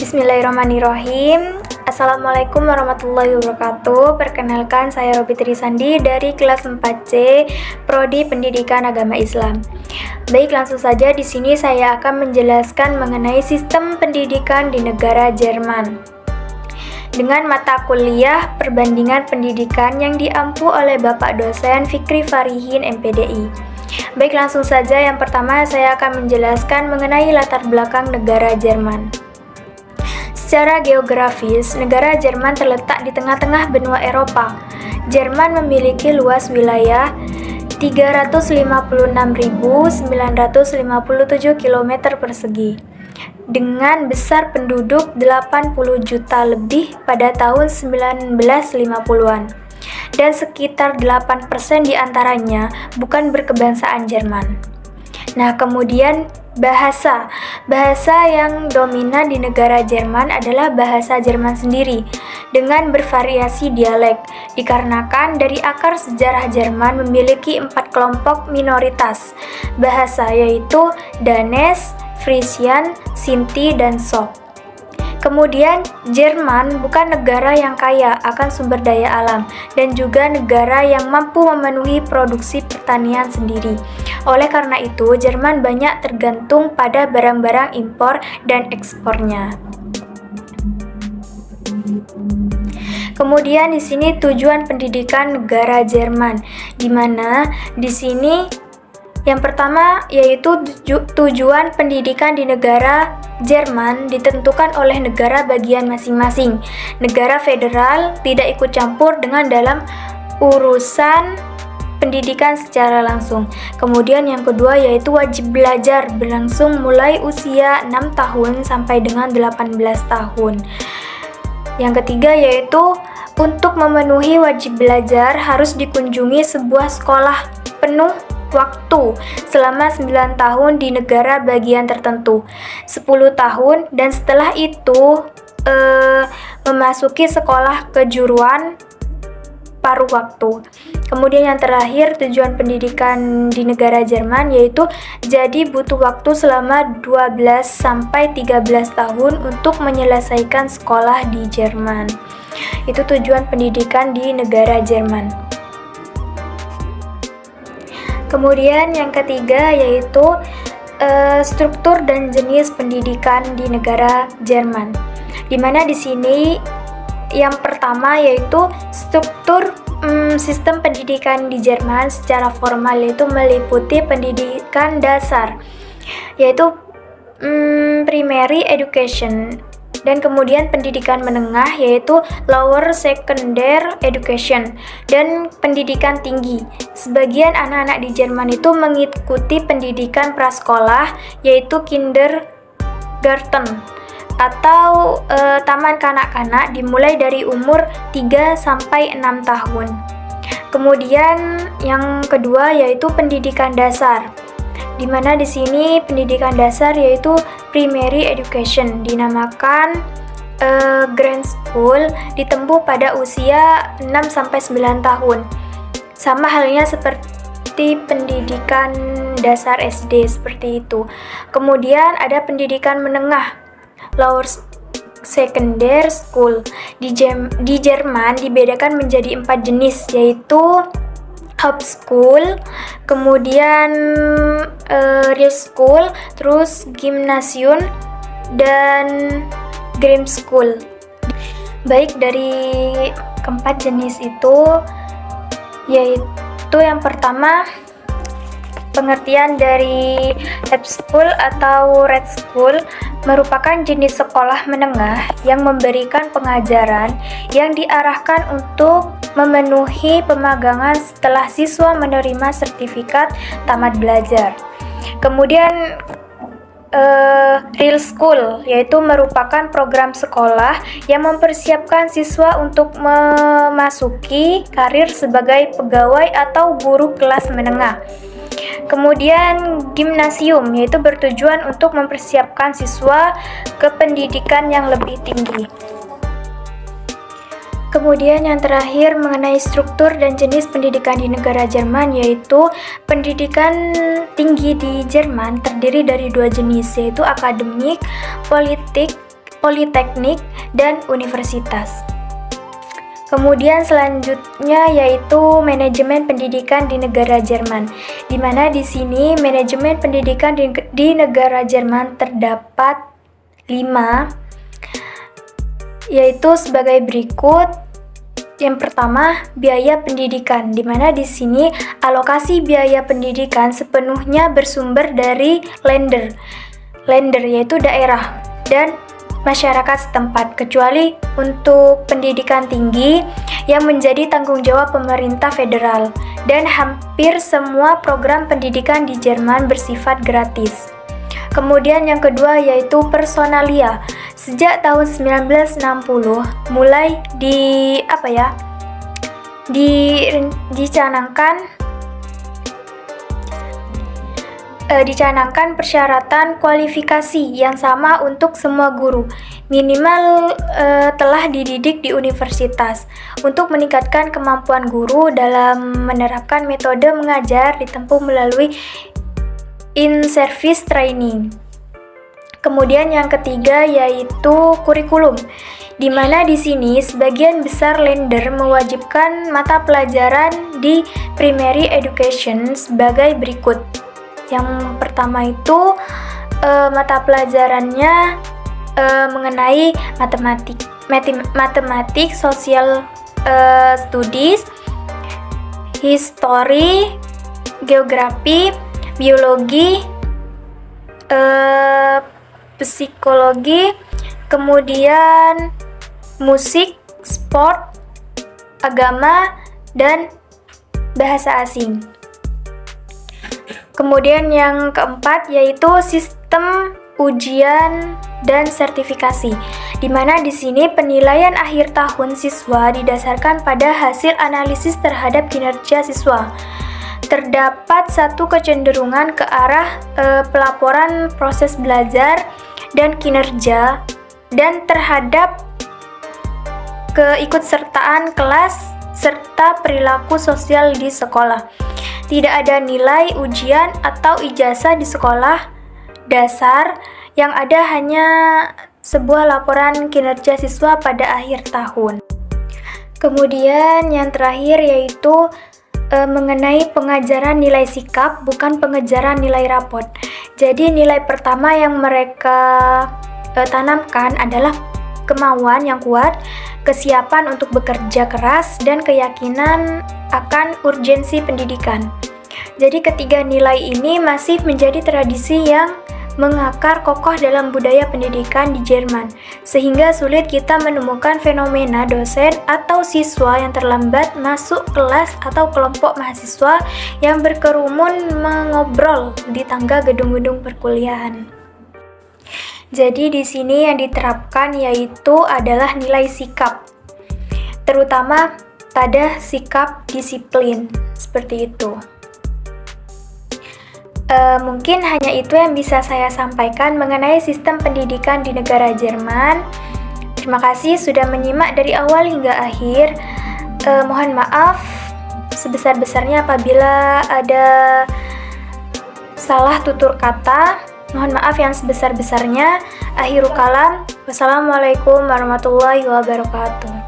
Bismillahirrahmanirrahim. Assalamualaikum warahmatullahi wabarakatuh. Perkenalkan, saya Robi Trisandi dari kelas 4C Prodi Pendidikan Agama Islam. Baik, langsung saja di sini saya akan menjelaskan mengenai sistem pendidikan di negara Jerman. Dengan mata kuliah perbandingan pendidikan yang diampu oleh Bapak dosen Fikri Farihin MPDI. Baik, langsung saja yang pertama saya akan menjelaskan mengenai latar belakang negara Jerman. Secara geografis, negara Jerman terletak di tengah-tengah benua Eropa. Jerman memiliki luas wilayah 356.957 km persegi, dengan besar penduduk 80 juta lebih pada tahun 1950-an, dan sekitar 8% diantaranya bukan berkebangsaan Jerman. Nah, kemudian bahasa yang dominan di negara Jerman adalah bahasa Jerman sendiri dengan bervariasi dialek, dikarenakan dari akar sejarah Jerman memiliki 4 kelompok minoritas bahasa, yaitu Danes, Frisian, Sinti, dan Sok. Kemudian, Jerman bukan negara yang kaya akan sumber daya alam dan juga negara yang mampu memenuhi produksi pertanian sendiri. Oleh karena itu, Jerman banyak tergantung pada barang-barang impor dan ekspornya. Kemudian di sini tujuan pendidikan negara Jerman, di mana di sini yang pertama yaitu tujuan pendidikan di negara Jerman ditentukan oleh negara bagian masing-masing. Negara federal tidak ikut campur dengan dalam urusan pendidikan secara langsung. Kemudian yang kedua yaitu wajib belajar berlangsung mulai usia 6 tahun sampai dengan 18 tahun. Yang ketiga yaitu untuk memenuhi wajib belajar harus dikunjungi sebuah sekolah penuh waktu selama 9 tahun di negara bagian tertentu, 10 tahun, dan setelah itu memasuki sekolah kejuruan paruh waktu. Kemudian yang terakhir, tujuan pendidikan di negara Jerman yaitu jadi butuh waktu selama 12 sampai 13 tahun untuk menyelesaikan sekolah di Jerman. Itu tujuan pendidikan di negara Jerman. Kemudian yang ketiga yaitu struktur dan jenis pendidikan di negara Jerman. Di mana di sini yang pertama yaitu struktur sistem pendidikan di Jerman secara formal yaitu meliputi pendidikan dasar yaitu primary education, dan kemudian pendidikan menengah yaitu lower secondary education, dan pendidikan tinggi. Sebagian anak-anak di Jerman itu mengikuti pendidikan prasekolah yaitu kindergarten atau taman kanak-kanak dimulai dari umur 3 sampai 6 tahun. Kemudian yang kedua yaitu pendidikan dasar, di mana di sini pendidikan dasar yaitu primary education dinamakan grand school, ditempuh pada usia 6 sampai 9 tahun. Sama halnya seperti pendidikan dasar SD seperti itu. Kemudian ada pendidikan menengah, lower secondary school. Di Jerman dibedakan menjadi 4 jenis yaitu Hauptschule, kemudian Real School, terus Gymnasium, dan Grammar School. Baik, dari keempat jenis itu yaitu yang pertama, pengertian dari Hauptschule atau Red School merupakan jenis sekolah menengah yang memberikan pengajaran yang diarahkan untuk memenuhi pemagangan setelah siswa menerima sertifikat tamat belajar. Kemudian Real School yaitu merupakan program sekolah yang mempersiapkan siswa untuk memasuki karir sebagai pegawai atau guru kelas menengah. Kemudian Gymnasium yaitu bertujuan untuk mempersiapkan siswa ke pendidikan yang lebih tinggi. Kemudian yang terakhir mengenai struktur dan jenis pendidikan di negara Jerman, yaitu pendidikan tinggi di Jerman terdiri dari 2 jenis, yaitu akademik, politeknik, dan universitas. Kemudian selanjutnya yaitu manajemen pendidikan di negara Jerman, di mana di sini manajemen pendidikan di negara Jerman terdapat 5, yaitu sebagai berikut. Yang pertama, biaya pendidikan, di mana di sini alokasi biaya pendidikan sepenuhnya bersumber dari Länder yaitu daerah dan masyarakat setempat, kecuali untuk pendidikan tinggi yang menjadi tanggung jawab pemerintah federal, dan hampir semua program pendidikan di Jerman bersifat gratis. Kemudian yang kedua yaitu personalia. Sejak tahun 1960 mulai dicanangkan persyaratan kualifikasi yang sama untuk semua guru, minimal telah dididik di universitas. Untuk meningkatkan kemampuan guru dalam menerapkan metode mengajar ditempuh melalui in-service training. Kemudian yang ketiga yaitu kurikulum, di mana di sini sebagian besar Länder mewajibkan mata pelajaran di primary education sebagai berikut. Yang pertama itu mata pelajarannya mengenai matematik, social studies, history, geografi, biologi, psikologi, kemudian musik, sport, agama, dan bahasa asing. Kemudian yang keempat yaitu sistem ujian dan sertifikasi, di mana di sini penilaian akhir tahun siswa didasarkan pada hasil analisis terhadap kinerja siswa. Terdapat satu kecenderungan ke arah pelaporan proses belajar dan kinerja dan terhadap keikutsertaan kelas serta perilaku sosial di sekolah. Tidak ada nilai ujian atau ijazah di sekolah dasar, yang ada hanya sebuah laporan kinerja siswa pada akhir tahun. Kemudian yang terakhir yaitu mengenai pengajaran nilai sikap, bukan pengejaran nilai rapot. Jadi nilai pertama yang mereka tanamkan adalah kemauan yang kuat, kesiapan untuk bekerja keras, dan keyakinan akan urgensi pendidikan. Jadi ketiga nilai ini masih menjadi tradisi yang mengakar kokoh dalam budaya pendidikan di Jerman, sehingga sulit kita menemukan fenomena dosen atau siswa yang terlambat masuk kelas atau kelompok mahasiswa yang berkerumun mengobrol di tangga gedung-gedung perkuliahan. Jadi di sini yang diterapkan yaitu adalah nilai sikap, terutama pada sikap disiplin, seperti itu. Mungkin hanya itu yang bisa saya sampaikan mengenai sistem pendidikan di negara Jerman. Terima kasih sudah menyimak dari awal hingga akhir. Mohon maaf sebesar-besarnya apabila ada salah tutur kata. Mohon maaf yang sebesar-besarnya. Akhirul kalam. Wassalamualaikum warahmatullahi wabarakatuh.